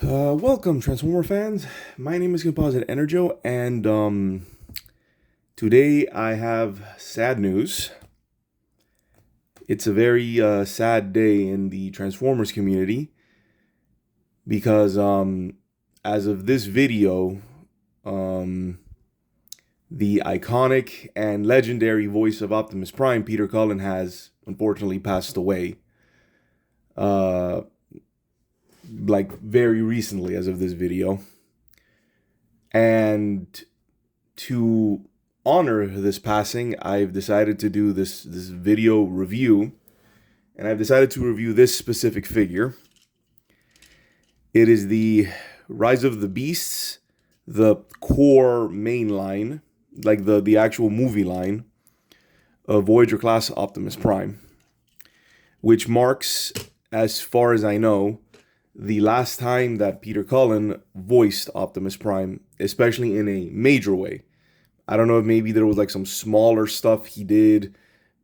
Welcome, Transformer fans. My name is Composite Enerjoe, and today I have sad news. It's a very sad day in the Transformers community because as of this video, the iconic and legendary voice of Optimus Prime, Peter Cullen, has unfortunately passed away. Like very recently as of this video. And to honor this passing, I've decided to do this video review, and I've decided to review this specific figure. It is the Rise of the Beasts, the core main line, like the actual movie line of Voyager class Optimus Prime, which marks, as far as I know, the last time that Peter Cullen voiced Optimus Prime, especially in a major way. I don't know if maybe there was like some smaller stuff he did,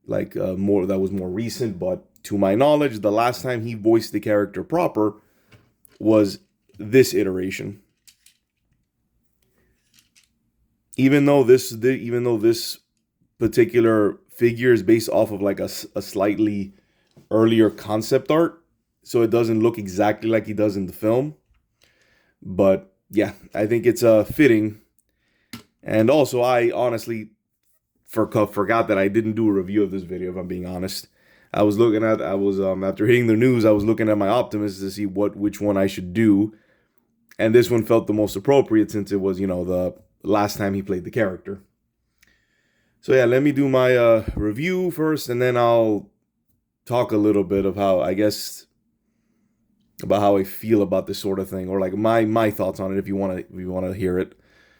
like more that was more recent, but to my knowledge, the last time he voiced the character proper was this iteration. Even though this particular figure is based off of like a slightly earlier concept art, so it doesn't look exactly like he does in the film. But yeah, I think it's fitting. And also, I honestly forgot that I didn't do a review of this video, if I'm being honest. I was after hitting the news, I was looking at my Optimus to see which one I should do. And this one felt the most appropriate since it was, the last time he played the character. So yeah, let me do my review first, and then I'll talk a little bit of how about how I feel about this sort of thing, or like my thoughts on it if you want to hear it.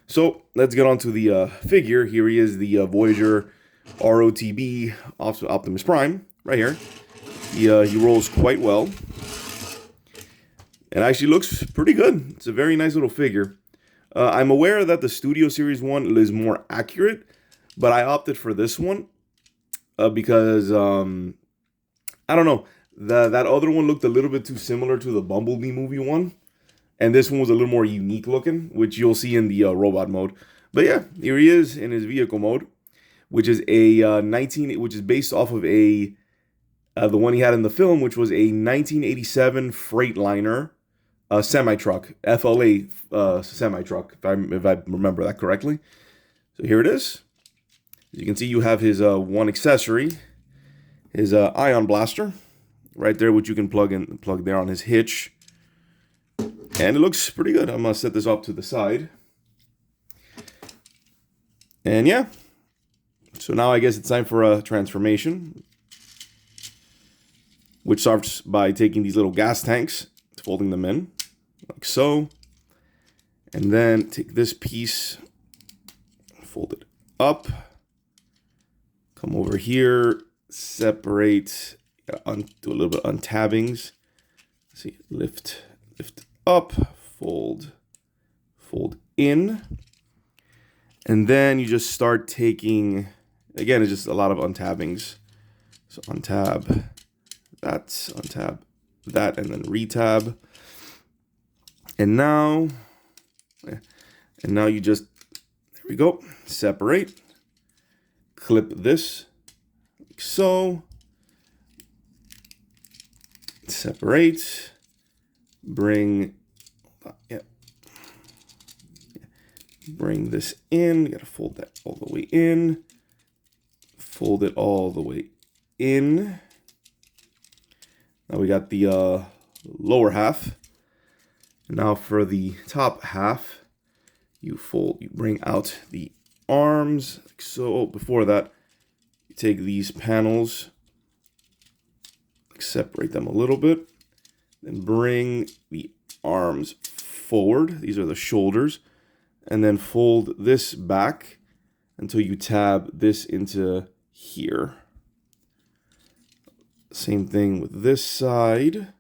So let's get on to the figure. Here he is, the Voyager RoTB Optimus Prime, right here. He rolls quite well, and actually looks pretty good. It's a very nice little figure. I'm aware that the Studio Series one is more accurate, but I opted for this one because I don't know. That other one looked a little bit too similar to the Bumblebee movie one, and this one was a little more unique looking, which you'll see in the robot mode. But yeah, here he is in his vehicle mode, which is which is based off of the one he had in the film, which was a 1987 Freightliner semi-truck, FLA semi-truck, if I remember that correctly. So here it is. As you can see, you have his one accessory, his ion blaster, right there, which you can plug there on his hitch. And it looks pretty good. I'm going to set this up to the side. And yeah. So now I guess it's time for a transformation, which starts by taking these little gas tanks, folding them in, like so. And then take this piece, fold it up, come over here, separate, do a little bit of untabbings. See, lift up, fold in, and then you just start taking. Again, it's just a lot of untabbings. So untab that, and then retab. And now you just, there we go, separate, clip this like so. Separate, bring this in. You gotta fold that all the way in. Fold it all the way in. Now we got the lower half. And now for the top half, you bring out the arms like so. Oh, before that, you take these panels, separate them a little bit, then bring the arms forward. These are the shoulders, and then fold this back until you tab this into here. Same thing with this side.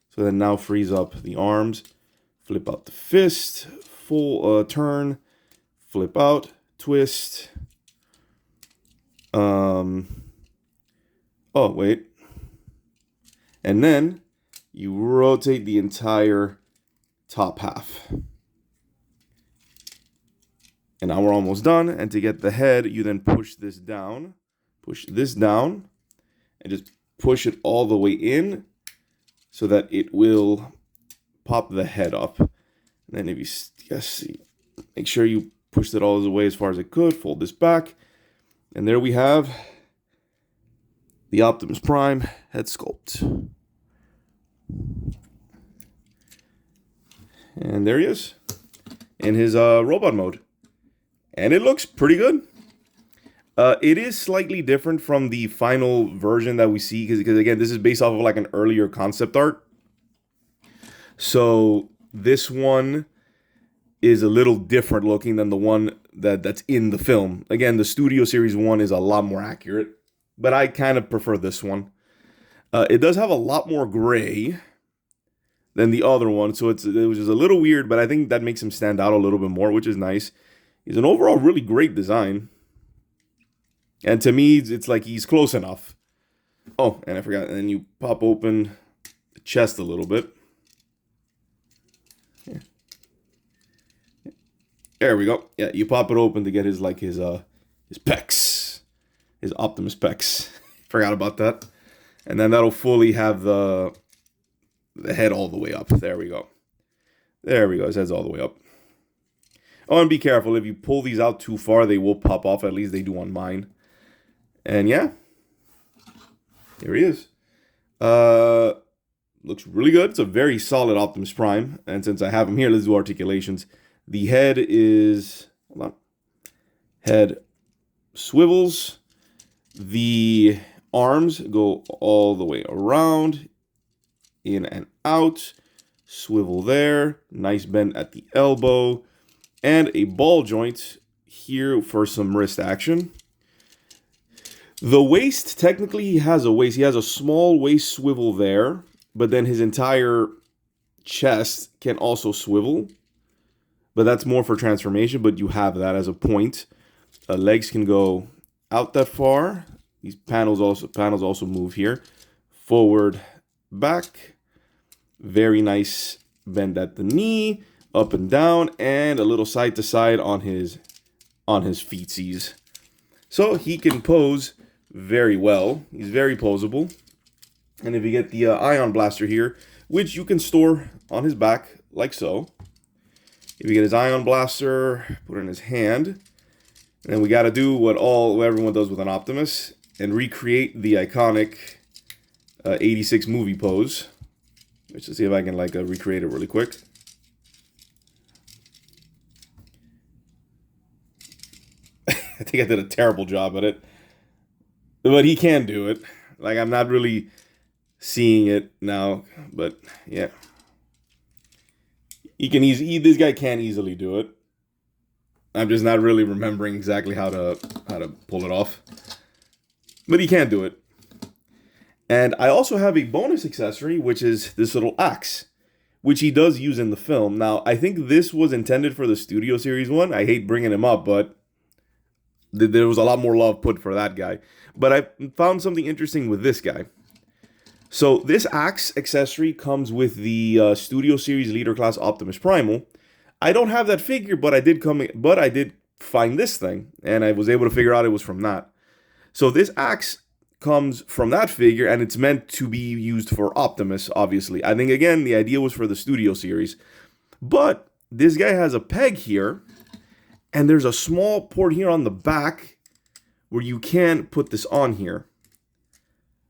So then now frees up the arms, flip out the fist, full turn, flip out, twist. Oh wait. And then you rotate the entire top half. And now we're almost done. And to get the head, you then push this down, and just push it all the way in so that it will pop the head up. And then if you see, make sure you push it all the way as far as it could, fold this back. And there we have the Optimus Prime head sculpt. And there he is in his robot mode. And it looks pretty good. It is slightly different from the final version that we see, because again, this is based off of like an earlier concept art. So this one is a little different looking than the one that's in the film. Again, the Studio Series 1 is a lot more accurate, but I kind of prefer this one. It does have a lot more gray than the other one, so it was just a little weird, but I think that makes him stand out a little bit more, which is nice. He's an overall really great design. And to me, it's like he's close enough. Oh, and I forgot. And then you pop open the chest a little bit. Here. There we go. Yeah, you pop it open to get his pecs. His Optimus pecs. Forgot about that. And then that'll fully have the head all the way up. There we go. There we go. His head's all the way up. Oh, and be careful. If you pull these out too far, they will pop off. At least they do on mine. And yeah, here he is. Looks really good. It's a very solid Optimus Prime. And since I have him here, let's do articulations. The head is, hold on. Head swivels. The arms go all the way around, in and out. Swivel there. Nice bend at the elbow. And a ball joint here for some wrist action. The waist, technically he has a waist. He has a small waist swivel there, but then his entire chest can also swivel. But that's more for transformation, but you have that as a point. Legs can go out that far. These panels also move here. Forward, back. Very nice bend at the knee. Up and down, and a little side to side on his feetsies. So he can pose very well. He's very posable. And if you get the ion blaster here, which you can store on his back like so. If you get his ion blaster, put it in his hand. And then we got to do what everyone does with an Optimus and recreate the iconic 86 movie pose. Let's just see if I can recreate it really quick. I think I did a terrible job at it. But he can do it. Like, I'm not really seeing it now. But, yeah. This guy can easily do it. I'm just not really remembering exactly how to pull it off. But he can do it. And I also have a bonus accessory, which is this little axe, which he does use in the film. Now, I think this was intended for the Studio Series 1. I hate bringing him up, but there was a lot more love put for that guy. But I found something interesting with this guy. So this axe accessory comes with the Studio Series Leader Class Optimus Primal. I don't have that figure, but I did find this thing, and I was able to figure out it was from that. So this axe comes from that figure, and it's meant to be used for Optimus, obviously. I think, again, the idea was for the Studio Series. But this guy has a peg here, and there's a small port here on the back where you can put this on here.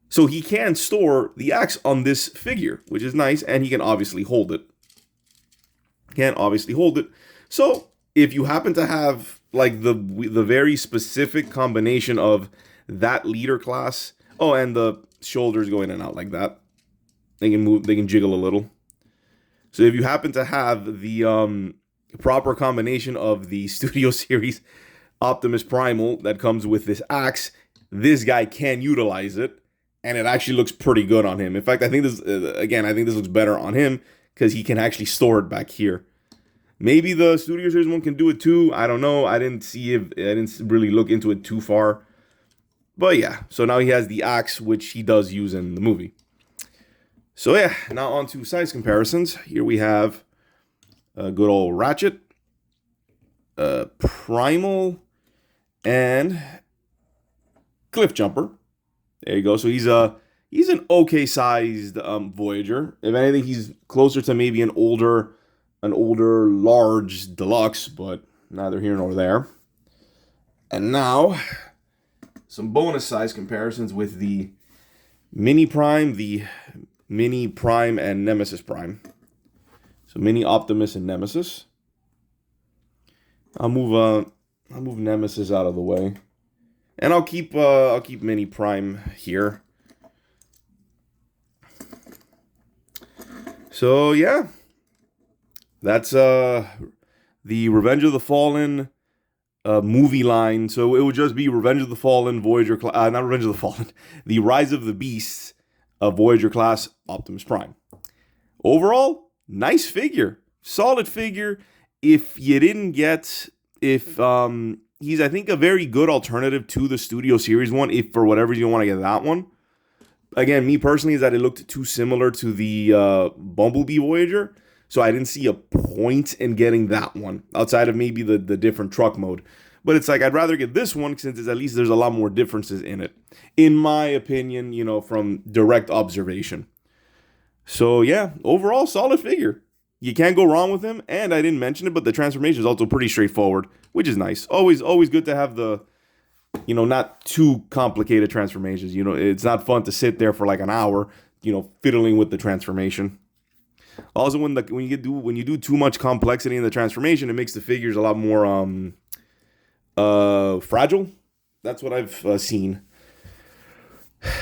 So he can store the axe on this figure, which is nice, and he can obviously hold it. So if you happen to have like the very specific combination of that leader class, oh, and the shoulders go in and out like that, they can move, they can jiggle a little. So if you happen to have the proper combination of the Studio Series Optimus Primal that comes with this axe, this guy can utilize it, and it actually looks pretty good on him. In fact, I think this looks better on him because he can actually store it back here. Maybe the Studio Series one can do it too. I don't know. I didn't really look into it too far. But yeah, so now he has the axe, which he does use in the movie. So yeah, now on to size comparisons. Here we have good old Ratchet, Primal, and Cliff Jumper. There you go. So he's an okay sized Voyager. If anything, he's closer to maybe an older large deluxe, but neither here nor there. And now some bonus size comparisons with the Mini Prime, and Nemesis Prime. So Mini Optimus and Nemesis. I'll move Nemesis out of the way, and I'll keep Mini Prime here. So yeah, that's the Revenge of the Fallen movie line. So it would just be Revenge of the Fallen, Voyager, not Revenge of the Fallen, the Rise of the Beasts, Voyager class Optimus Prime. Overall, nice figure, solid figure. If you didn't get, he's I think a very good alternative to the Studio Series one. If for whatever reason you want to get that one. Again, me personally, is that it looked too similar to the Bumblebee Voyager, so I didn't see a point in getting that one outside of maybe the different truck mode. But it's like I'd rather get this one since it's, at least there's a lot more differences in it, in my opinion. From direct observation. So yeah, overall solid figure. You can't go wrong with him, and I didn't mention it, but the transformation is also pretty straightforward, which is nice. Always good to have the not too complicated transformations. It's not fun to sit there for like an hour, fiddling with the transformation. Also, when you do too much complexity in the transformation, it makes the figures a lot more fragile. That's what I've seen.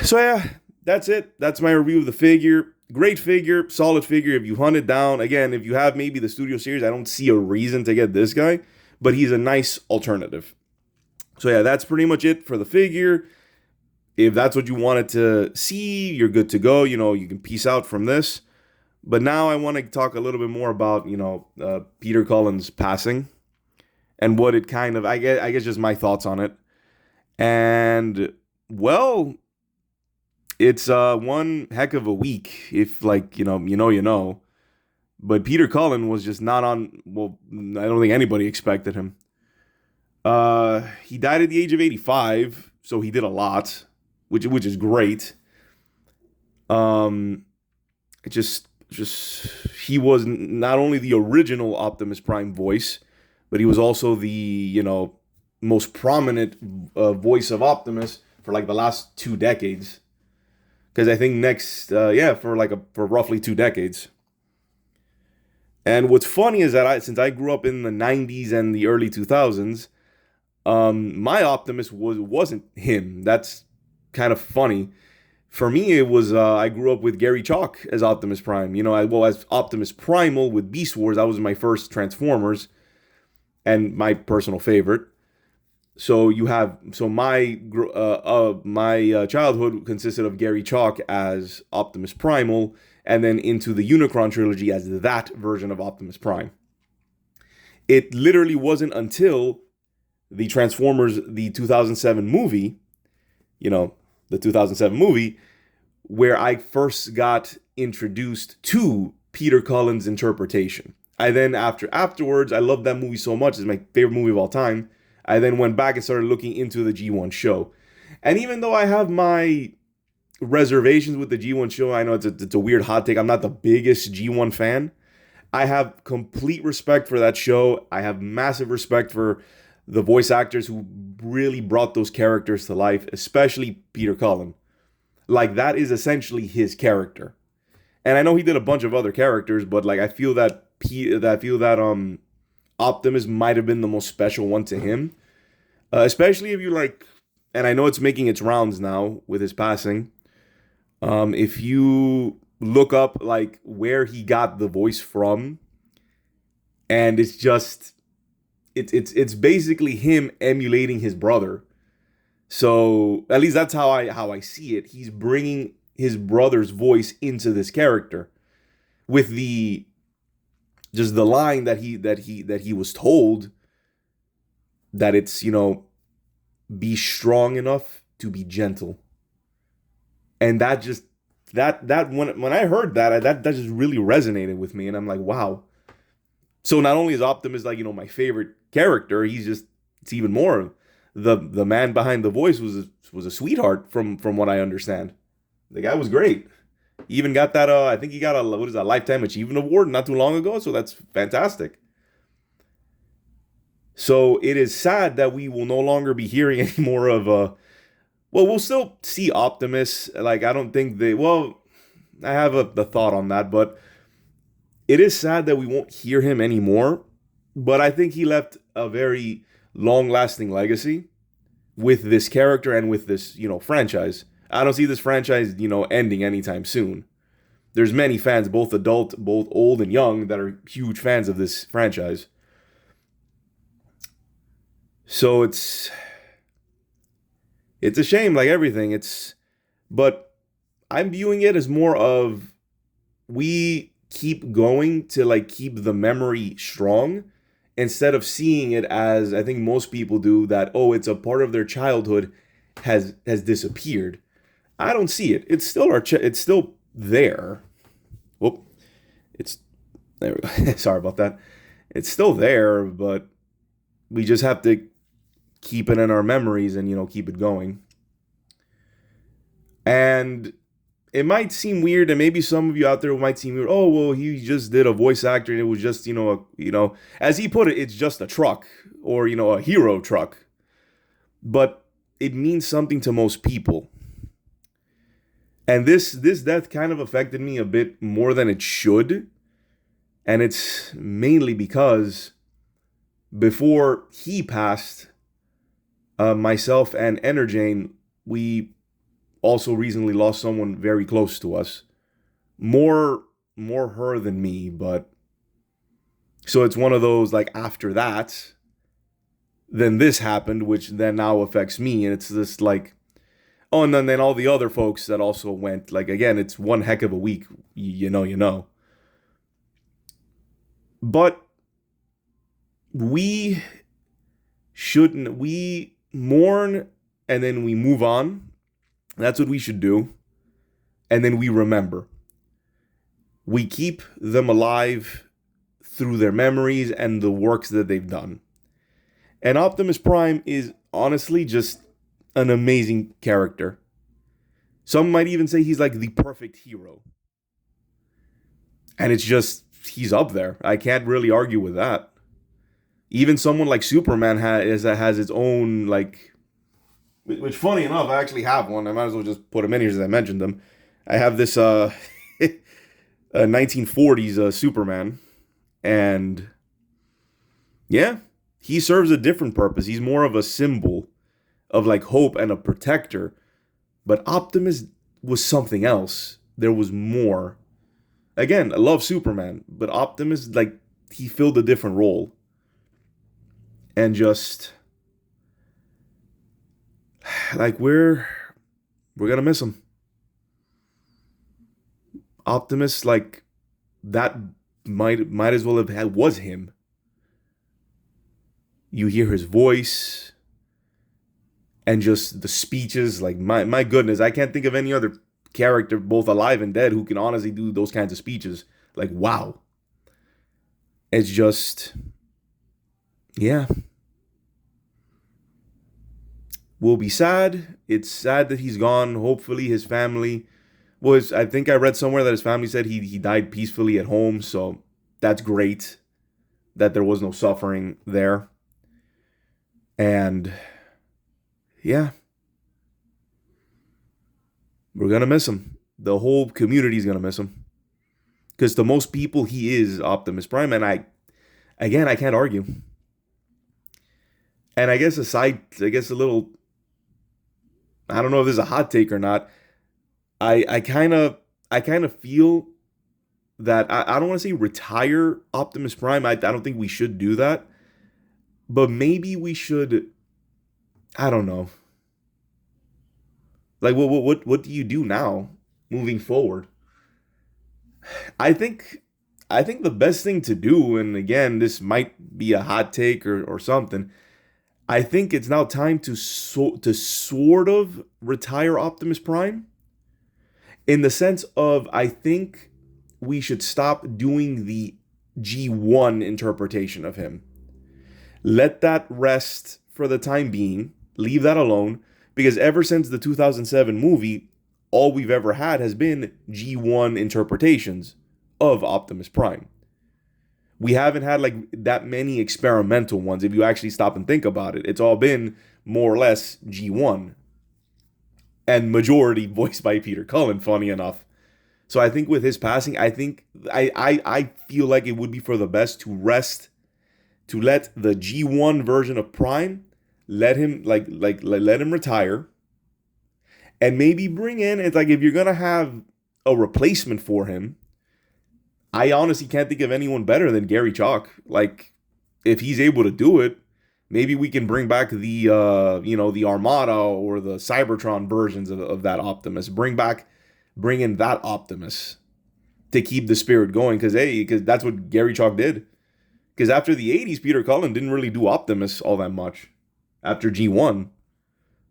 So yeah, that's it. That's my review of the figure. Great figure, solid figure. If you hunt it down, again, if you have maybe the Studio Series, I don't see a reason to get this guy, but he's a nice alternative. So yeah, that's pretty much it for the figure. If that's what you wanted to see, you're good to go. You can peace out from this. But now I want to talk a little bit more about, Peter Cullen's passing and what it kind of, I guess just my thoughts on it. And, well, it's one heck of a week if, like, you know. But Peter Cullen was just not on, well, I don't think anybody expected him. He died at the age of 85, so he did a lot, which is great. He was not only the original Optimus Prime voice, but he was also the most prominent voice of Optimus for like the last 2 decades. Because I think for roughly 2 decades. And what's funny is that since I grew up in the 90s and the early 2000s. My Optimus wasn't him. That's kind of funny. For me, it was I grew up with Gary Chalk as Optimus Prime. As Optimus Primal with Beast Wars. That was my first Transformers, and my personal favorite. So my childhood consisted of Gary Chalk as Optimus Primal, and then into the Unicron trilogy as that version of Optimus Prime. It literally wasn't until the Transformers, the 2007 movie, where I first got introduced to Peter Cullen's interpretation. I then, afterwards, I loved that movie so much. It's my favorite movie of all time. I then went back and started looking into the G1 show. And even though I have my reservations with the G1 show, I know it's a weird hot take. I'm not the biggest G1 fan. I have complete respect for that show. I have massive respect for the voice actors who really brought those characters to life, especially Peter Cullen. Like, that is essentially his character. And I know he did a bunch of other characters, but like I feel that Optimus might have been the most special one to him. Especially if you like, and I know it's making its rounds now with his passing. If you look up like where he got the voice from, and it's just it's basically him emulating his brother. So at least that's how I see it. He's bringing his brother's voice into this character with the line that he was told, that it's, be strong enough to be gentle. And that just when I heard that just really resonated with me, and I'm like, wow. So not only is Optimus like, my favorite character, it's even more. The man behind the voice was a sweetheart from what I understand. The guy was great. He even got that I think he got a what is that Lifetime Achievement Award not too long ago, so that's fantastic. So it is sad that we will no longer be hearing any more of well, we'll still see Optimus. Like I don't think I have a thought on that, but it is sad that we won't hear him anymore. But I think he left a very long-lasting legacy with this character and with this, franchise. I don't see this franchise, ending anytime soon. There's many fans, both adult, both old and young, that are huge fans of this franchise. So it's a shame, like everything. But I'm viewing it as more of we keep going to like keep the memory strong instead of seeing it as I think most people do that, oh, it's a part of their childhood has disappeared. I don't see it. It's still it's still there. Whoop. It's there we go. Sorry about that. It's still there, but we just have to keep it in our memories and keep it going. And it might seem weird, and maybe some of you out there might seem weird. Oh, well, he just did a voice actor, and it was just, as he put it, it's just a truck or a hero truck. But it means something to most people. And this death kind of affected me a bit more than it should, and it's mainly because before he passed, myself and Enerjane, we also recently lost someone very close to us. More her than me, but so it's one of those like after that, then this happened, which then now affects me, and it's this like, oh, and then all the other folks that also went. Like again, it's one heck of a week, you know. But we mourn and then we move on. That's what we should do. And then we remember. We keep them alive through their memories and the works that they've done. And Optimus Prime is honestly just an amazing character. Some might even say he's like the perfect hero. And it's just, he's up there. I can't really argue with that. Even someone like Superman has its own, like, which funny enough, I actually have one. I might as well just put them in here as I mentioned them. I have this 1940s Superman. And yeah, he serves a different purpose. He's more of a symbol of like hope and a protector. But Optimus was something else. There was more. Again, I love Superman, but Optimus, like, he filled a different role. And just like we're gonna miss him. Optimus, like, that might as well have was him. You hear his voice and just the speeches, like my goodness, I can't think of any other character, both alive and dead, who can honestly do those kinds of speeches. Like, wow. It's just, yeah. We'll be sad. It's sad that he's gone. Hopefully his family I think I read somewhere that his family said he died peacefully at home, so that's great that there was no suffering there. And yeah, we're gonna miss him. The whole community's gonna miss him. Because to most people, he is Optimus Prime, and I can't argue. And I guess a little, I don't know if this is a hot take or not. I kind of feel that I don't want to say retire Optimus Prime. I don't think we should do that. But maybe we should, I don't know. Like what do you do now moving forward? I think the best thing to do, and again, this might be a hot take or something. I think it's now time to sort of retire Optimus Prime. In the sense of, I think we should stop doing the G1 interpretation of him. Let that rest for the time being. Leave that alone. Because ever since the 2007 movie, all we've ever had has been G1 interpretations of Optimus Prime. We haven't had like that many experimental ones if you actually stop and think about it. It's all been more or less G1. And majority voiced by Peter Cullen, funny enough. So I think with his passing, I feel like it would be for the best to rest, to let the G1 version of Prime, let him let him retire, and maybe bring in, it's like if you're gonna have a replacement for him, I honestly can't think of anyone better than Gary Chalk. Like, if he's able to do it, maybe we can bring back the the Armada or the Cybertron versions of that Optimus. Bring in that Optimus to keep the spirit going. Because that's what Gary Chalk did. Because after the 80s, Peter Cullen didn't really do Optimus all that much. After G1,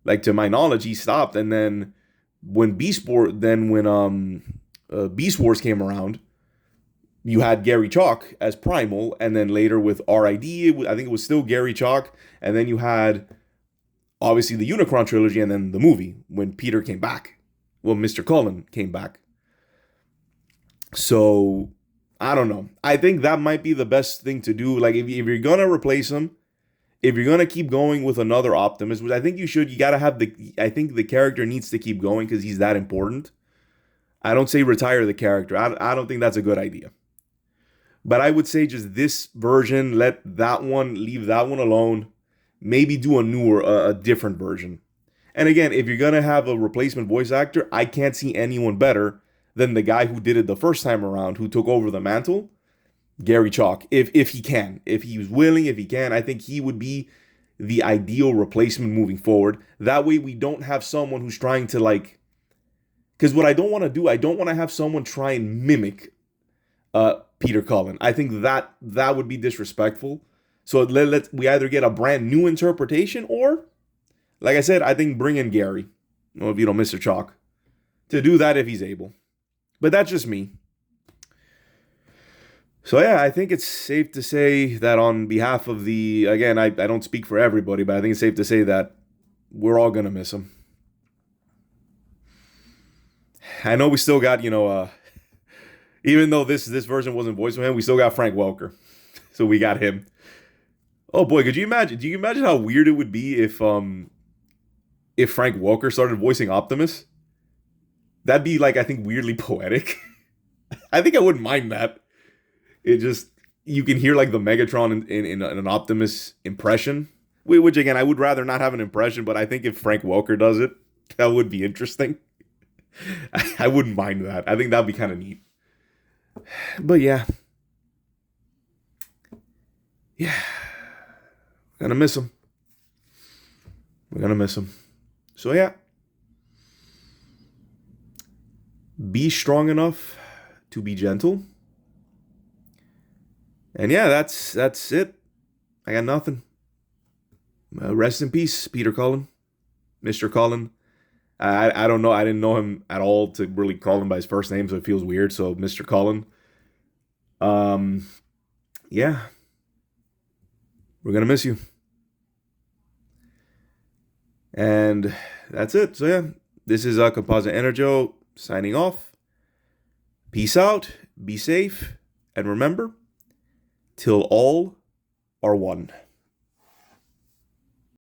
like to my knowledge, he stopped. And then when Beast Wars came around, you had Gary Chalk as Primal, and then later with R.I.D., I think it was still Gary Chalk, and then you had obviously the Unicron trilogy, and then the movie when Peter came back. Well, Mr. Cullen came back. So I don't know. I think that might be the best thing to do. Like if you're gonna replace him, if you're gonna keep going with another Optimus, which I think you should, you gotta have I think the character needs to keep going because he's that important. I don't say retire the character. I don't think that's a good idea. But I would say just this version, leave that one alone. Maybe do a different version. And again, if you're going to have a replacement voice actor, I can't see anyone better than the guy who did it the first time around, who took over the mantle, Gary Chalk. If he can, if he's willing, if he can, I think he would be the ideal replacement moving forward. That way we don't have someone who's trying to because what I don't want to do, I don't want to have someone try and mimic Peter Cullen. I think that would be disrespectful. So we either get a brand new interpretation, or, like I said, I think bring in Gary, Mr. Chalk, to do that if he's able. But that's just me. So yeah, I think it's safe to say that on behalf of again, I don't speak for everybody, but I think it's safe to say that we're all gonna miss him. I know we still got, even though this version wasn't voiced by him, we still got Frank Welker. So we got him. Oh boy, could you imagine? Do you imagine how weird it would be if Frank Welker started voicing Optimus? That'd be I think weirdly poetic. I think I wouldn't mind that. It just, you can hear the Megatron in an Optimus impression. Which again, I would rather not have an impression, but I think if Frank Welker does it, that would be interesting. I wouldn't mind that. I think that'd be kind of neat. But yeah. Yeah. We're gonna miss him. So yeah. Be strong enough to be gentle. And yeah, that's it. I got nothing. Rest in peace, Peter Cullen. Mr. Cullen. I don't know. I didn't know him at all to really call him by his first name, so it feels weird. So Mr. Cullen. Yeah. We're gonna miss you. And that's it. So yeah, this is Composite Enerjoe signing off. Peace out. Be safe. And remember, till all are one.